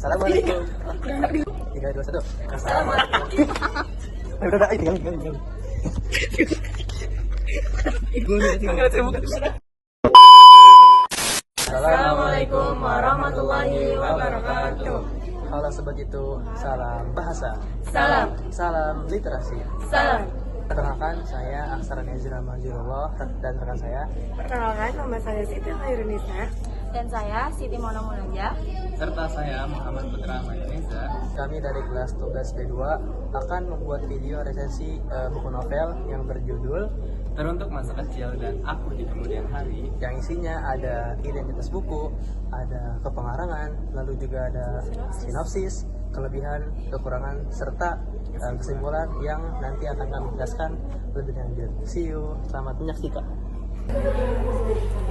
Assalamualaikum. 3, 2, 1. Assalamualaikum. Udah, tinggal. Assalamualaikum warahmatullahi wabarakatuh. Halo Sobat Jitu, salam bahasa. Salam Literasi. Perkenalkan, saya Aksara Nezira Majurullah dan rekan saya. Perkenalkan, nama saya Siti Khairunisa. Dan saya Siti Mona Munajah. Serta saya Muhammad Putra Mayoneza. Kami dari kelas 12 B2 akan membuat video resensi buku novel yang berjudul Teruntuk Masa Kecil dan Aku di Kemudian Hari, yang isinya ada identitas buku, ada kepengarangan, lalu juga ada sinopsis, kelebihan, kekurangan, serta kesimpulan yang nanti akan kami jelaskan lebih lanjut. See you, selamat menyaksikan.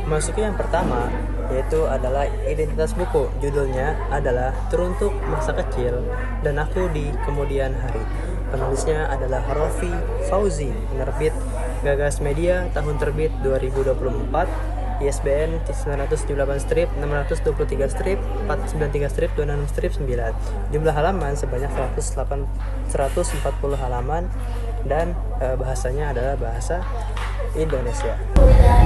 Masuki yang pertama yaitu adalah identitas buku. Judulnya adalah Teruntuk Masa Kecil dan Aku di Kemudian Hari. Penulisnya adalah Rofi Fauzi, penerbit Gagas Media, tahun terbit 2024, ISBN 978 strip 623 strip 493 strip 26 strip 9. Jumlah halaman sebanyak 140 halaman dan bahasanya adalah bahasa Indonesia.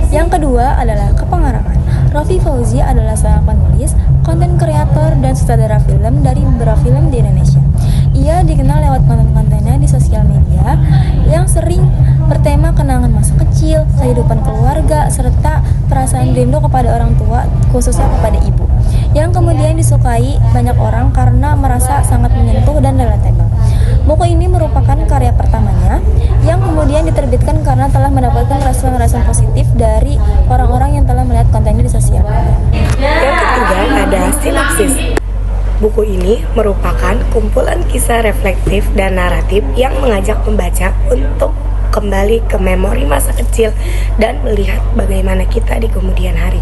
Yang kedua adalah kepengarangan. Rofi Fauzi adalah seorang penulis, konten kreator, dan sutradara film dari beberapa film di Indonesia. Ia dikenal lewat konten-kontennya di sosial media yang sering bertema kenangan masa kecil, kehidupan keluarga, serta perasaan rindu kepada orang tua, khususnya kepada ibu, yang kemudian disukai banyak orang karena merasa sangat menyentuh dan relatable. Buku ini merupakan karya pertamanya yang kemudian diterbitkan karena telah mendapatkan respon-respon positif dari orang-orang yang telah melihat kontennya di sosial media. Yang ketiga ada sinopsis. Buku ini merupakan kumpulan kisah reflektif dan naratif yang mengajak pembaca untuk kembali ke memori masa kecil dan melihat bagaimana kita di kemudian hari.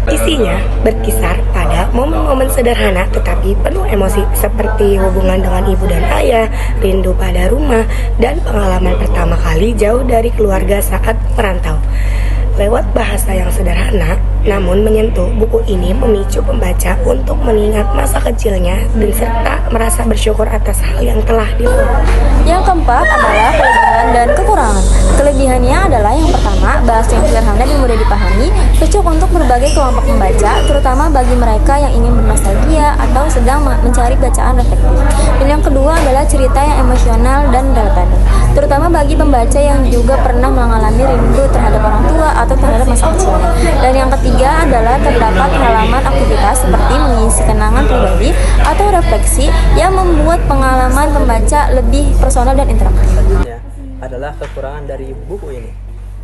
Isinya berkisar pada momen-momen sederhana tetapi penuh emosi seperti hubungan dengan ibu dan ayah, rindu pada rumah, dan pengalaman pertama kali jauh dari keluarga saat merantau. Lewat bahasa yang sederhana namun menyentuh, buku ini memicu pembaca untuk mengingat masa kecilnya dan serta merasa bersyukur atas hal yang telah dilalui. Yang keempat adalah kelebihan dan kekurangan. Kelebihannya adalah yang pertama, bahasa yang sederhana dan mudah dipahami, cocok untuk berbagai kelompok pembaca, terutama bagi mereka yang ingin bernostalgia atau sedang mencari bacaan reflektif. Dan yang kedua adalah cerita yang emosional dan relatable, terutama bagi pembaca yang juga pernah mengalami rindu terhadap orang tua atau terhadap masa kecilnya. Dan yang ketiga adalah terdapat halaman aktivitas seperti mengisi kenangan pribadi atau refleksi yang membuat pengalaman pembaca lebih personal dan interaktif. Ya, adalah kekurangan dari buku ini.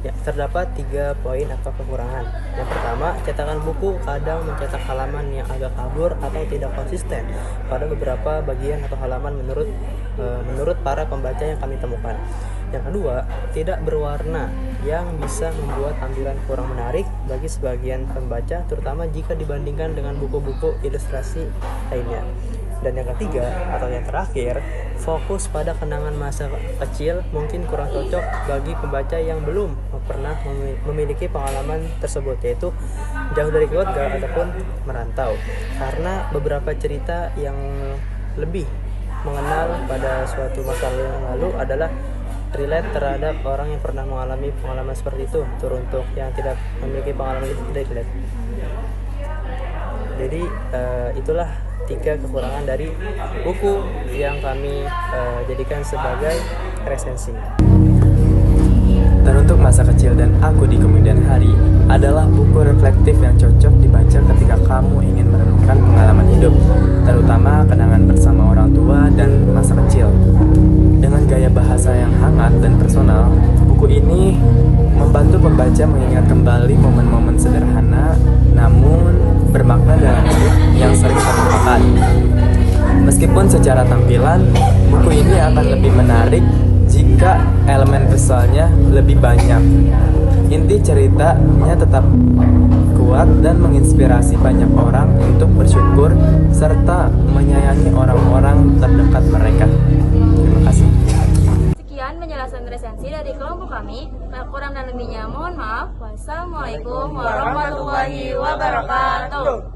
Ya, terdapat 3 poin atau kekurangan. Yang pertama, cetakan buku kadang mencetak halaman yang agak kabur atau tidak konsisten pada beberapa bagian atau halaman menurut para pembaca yang kami temukan. Yang kedua, tidak berwarna yang bisa membuat tampilan kurang menarik bagi sebagian pembaca, terutama jika dibandingkan dengan buku-buku ilustrasi lainnya. Dan yang ketiga atau yang terakhir, fokus pada kenangan masa kecil mungkin kurang cocok bagi pembaca yang belum pernah memiliki pengalaman tersebut, yaitu jauh dari keluarga ataupun merantau, karena beberapa cerita yang lebih mengenal pada suatu masa yang lalu adalah relate terhadap orang yang pernah mengalami pengalaman seperti itu. Teruntuk yang tidak memiliki pengalaman itu tidak relate. Jadi itulah 3 kekurangan dari buku yang kami jadikan sebagai resensi. Teruntuk Masa Kecil dan Aku di Kemudian Hari adalah buku reflektif yang cocok dibaca ketika kamu ingin merenungkan pengalaman hidup, terutama kenangan bersama orang tua dan masa kecil. Dengan gaya bahasa yang hangat dan personal, buku ini membantu pembaca mengingat kembali momen-momen sederhana namun bermakna dalam hidup yang sering terlupakan. Meskipun secara tampilan, buku ini akan lebih menarik jika elemen visualnya lebih banyak. Inti ceritanya tetap kuat dan menginspirasi banyak orang untuk bersyukur serta menyayangi orang-orang terdekat mereka. Terima kasih. Sekian penjelasan resensi dari kelompok kami. Kurang dan lebihnya mohon maaf. Wassalamualaikum warahmatullahi wabarakatuh.